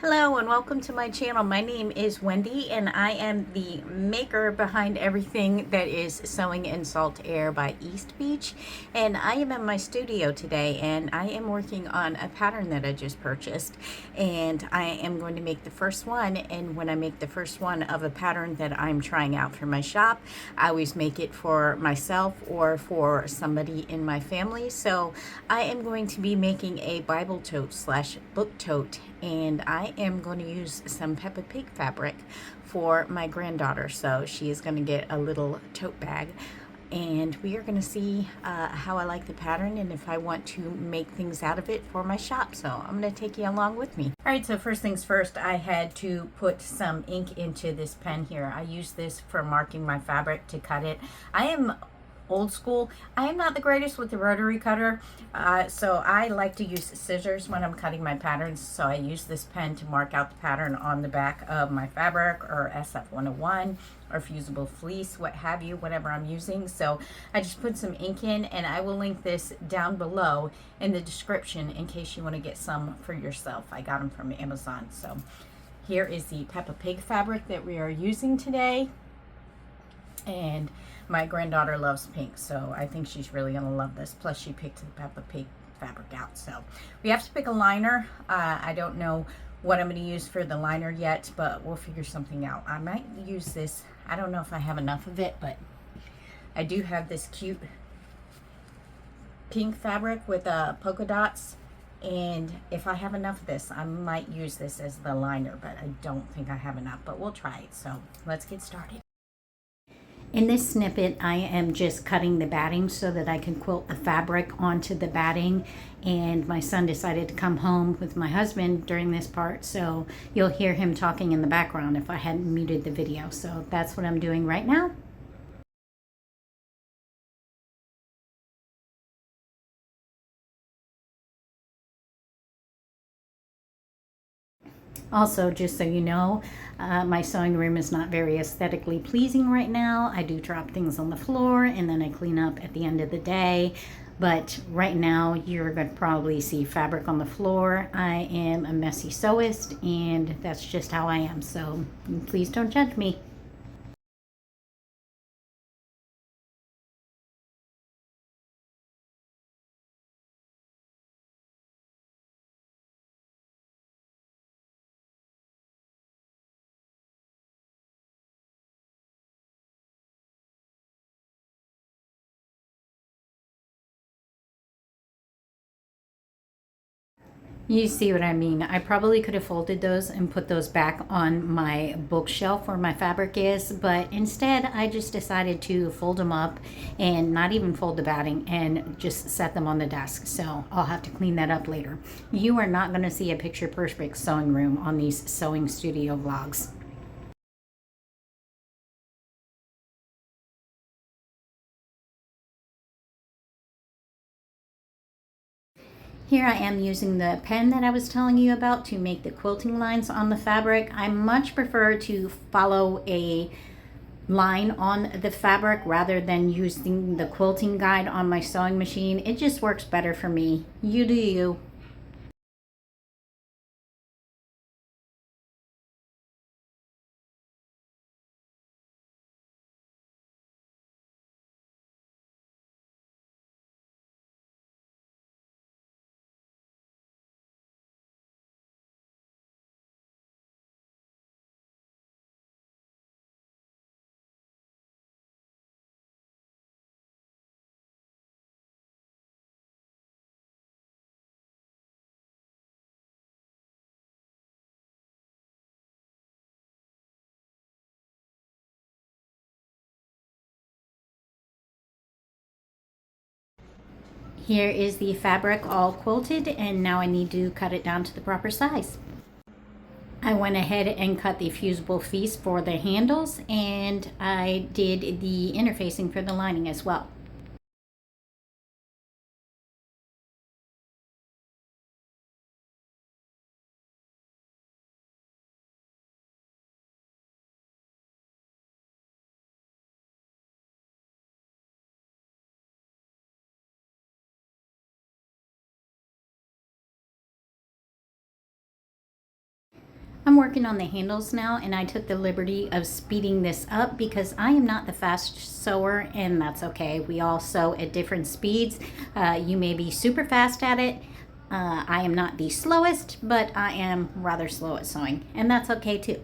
Hello and welcome to my channel. My name is Wendy and I am the maker behind everything that is Sewing in Salt Air by East Beach. And I am in my studio today and I am working on a pattern that I just purchased. And I am going to make the first one. And when I make the first one of a pattern that I'm trying out for my shop, I always make it for myself or for somebody in my family. So I am going to be making a Bible tote slash book tote, and I am going to use some Peppa Pig fabric for my granddaughter. So she is going to get a little tote bag, and we are going to see how I like the pattern and if I want to make things out of it for my shop. So I'm going to take you along with me. All right, so first things first, I had to put some ink into this pen here. I use this for marking my fabric to cut it. I am old school. I am not the greatest with the rotary cutter, so I like to use scissors when I'm cutting my patterns. So I use this pen to mark out the pattern on the back of my fabric or SF101 or fusible fleece, what have you, whatever I'm using. So I just put some ink in, and I will link this down below in the description in case you want to get some for yourself. I got them from Amazon. So here is the Peppa Pig fabric that we are using today. And my granddaughter loves pink, so I think she's really gonna love this. Plus she picked the Peppa Pig fabric out. So we have to pick a liner. I don't know what I'm gonna use for the liner yet, but we'll figure something out. I might use this. I don't know if I have enough of it, but I do have this cute pink fabric with polka dots. And if I have enough of this, I might use this as the liner, but I don't think I have enough, but we'll try it. So let's get started. In this snippet, I am just cutting the batting so that I can quilt the fabric onto the batting. And my son decided to come home with my husband during this part, so you'll hear him talking in the background if I hadn't muted the video. So that's what I'm doing right now. Also, just so you know, my sewing room is not very aesthetically pleasing right now. I do drop things on the floor and then I clean up at the end of the day. But right now, you're going to probably see fabric on the floor. I am a messy sewist, and that's just how I am. So please don't judge me. You see what I mean? I probably could have folded those and put those back on my bookshelf where my fabric is, but instead I just decided to fold them up and not even fold the batting and just set them on the desk. So I'll have to clean that up later. You are not going to see a picture perfect sewing room on these sewing studio vlogs. Here I am using the pen that I was telling you about to make the quilting lines on the fabric. I much prefer to follow a line on the fabric rather than using the quilting guide on my sewing machine. It just works better for me. You do you. Here is the fabric all quilted, and now I need to cut it down to the proper size. I went ahead and cut the fusible fleece for the handles, and I did the interfacing for the lining as well. I'm working on the handles now, and I took the liberty of speeding this up because I am not the fast sewer, and that's okay. We all sew at different speeds. You may be super fast at it. I am not the slowest, but I am rather slow at sewing, and that's okay too.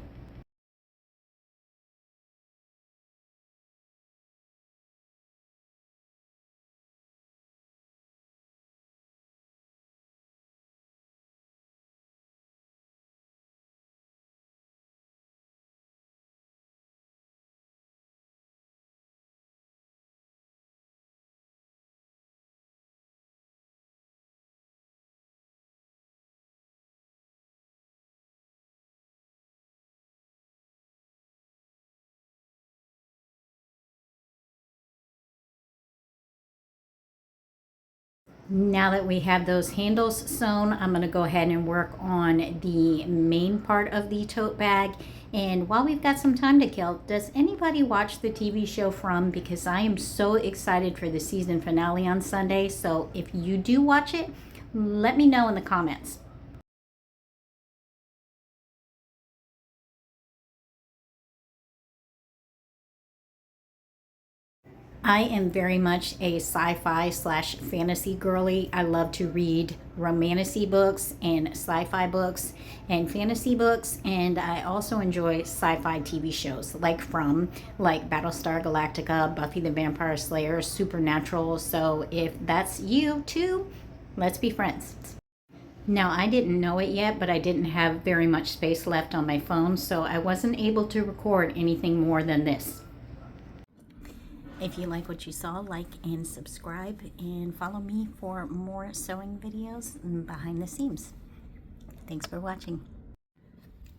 Now that we have those handles sewn, I'm going to go ahead and work on the main part of the tote bag. And while we've got some time to kill, does anybody watch the TV show From? Because I am so excited for the season finale on Sunday. So if you do watch it, let me know in the comments. I am very much a sci-fi slash fantasy girly. I love to read romantasy books and sci-fi books and fantasy books, and I also enjoy sci-fi TV shows like Battlestar Galactica, Buffy the Vampire Slayer, Supernatural. So if that's you too, let's be friends. Now, I didn't know it yet, but I didn't have very much space left on my phone, so I wasn't able to record anything more than this. If you like what you saw, like and subscribe, and follow me for more sewing videos behind the seams. Thanks for watching.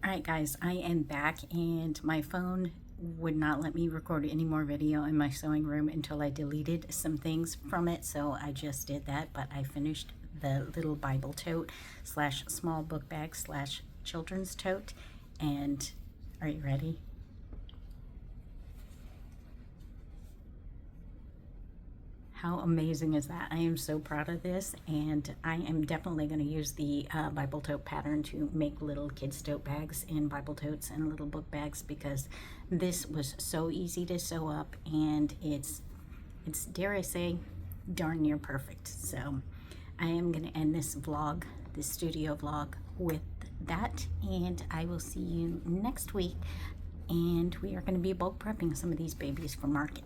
Alright guys, I am back, and my phone would not let me record any more video in my sewing room until I deleted some things from it, so I just did that. But I finished the little Bible tote slash small book bag slash children's tote. And are you ready? How amazing is that? I am so proud of this, and I am definitely going to use the Bible tote pattern to make little kids tote bags and Bible totes and little book bags, because this was so easy to sew up, and it's dare I say, darn near perfect. So I am going to end this vlog, this studio vlog, with that, and I will see you next week, and we are going to be bulk prepping some of these babies for market.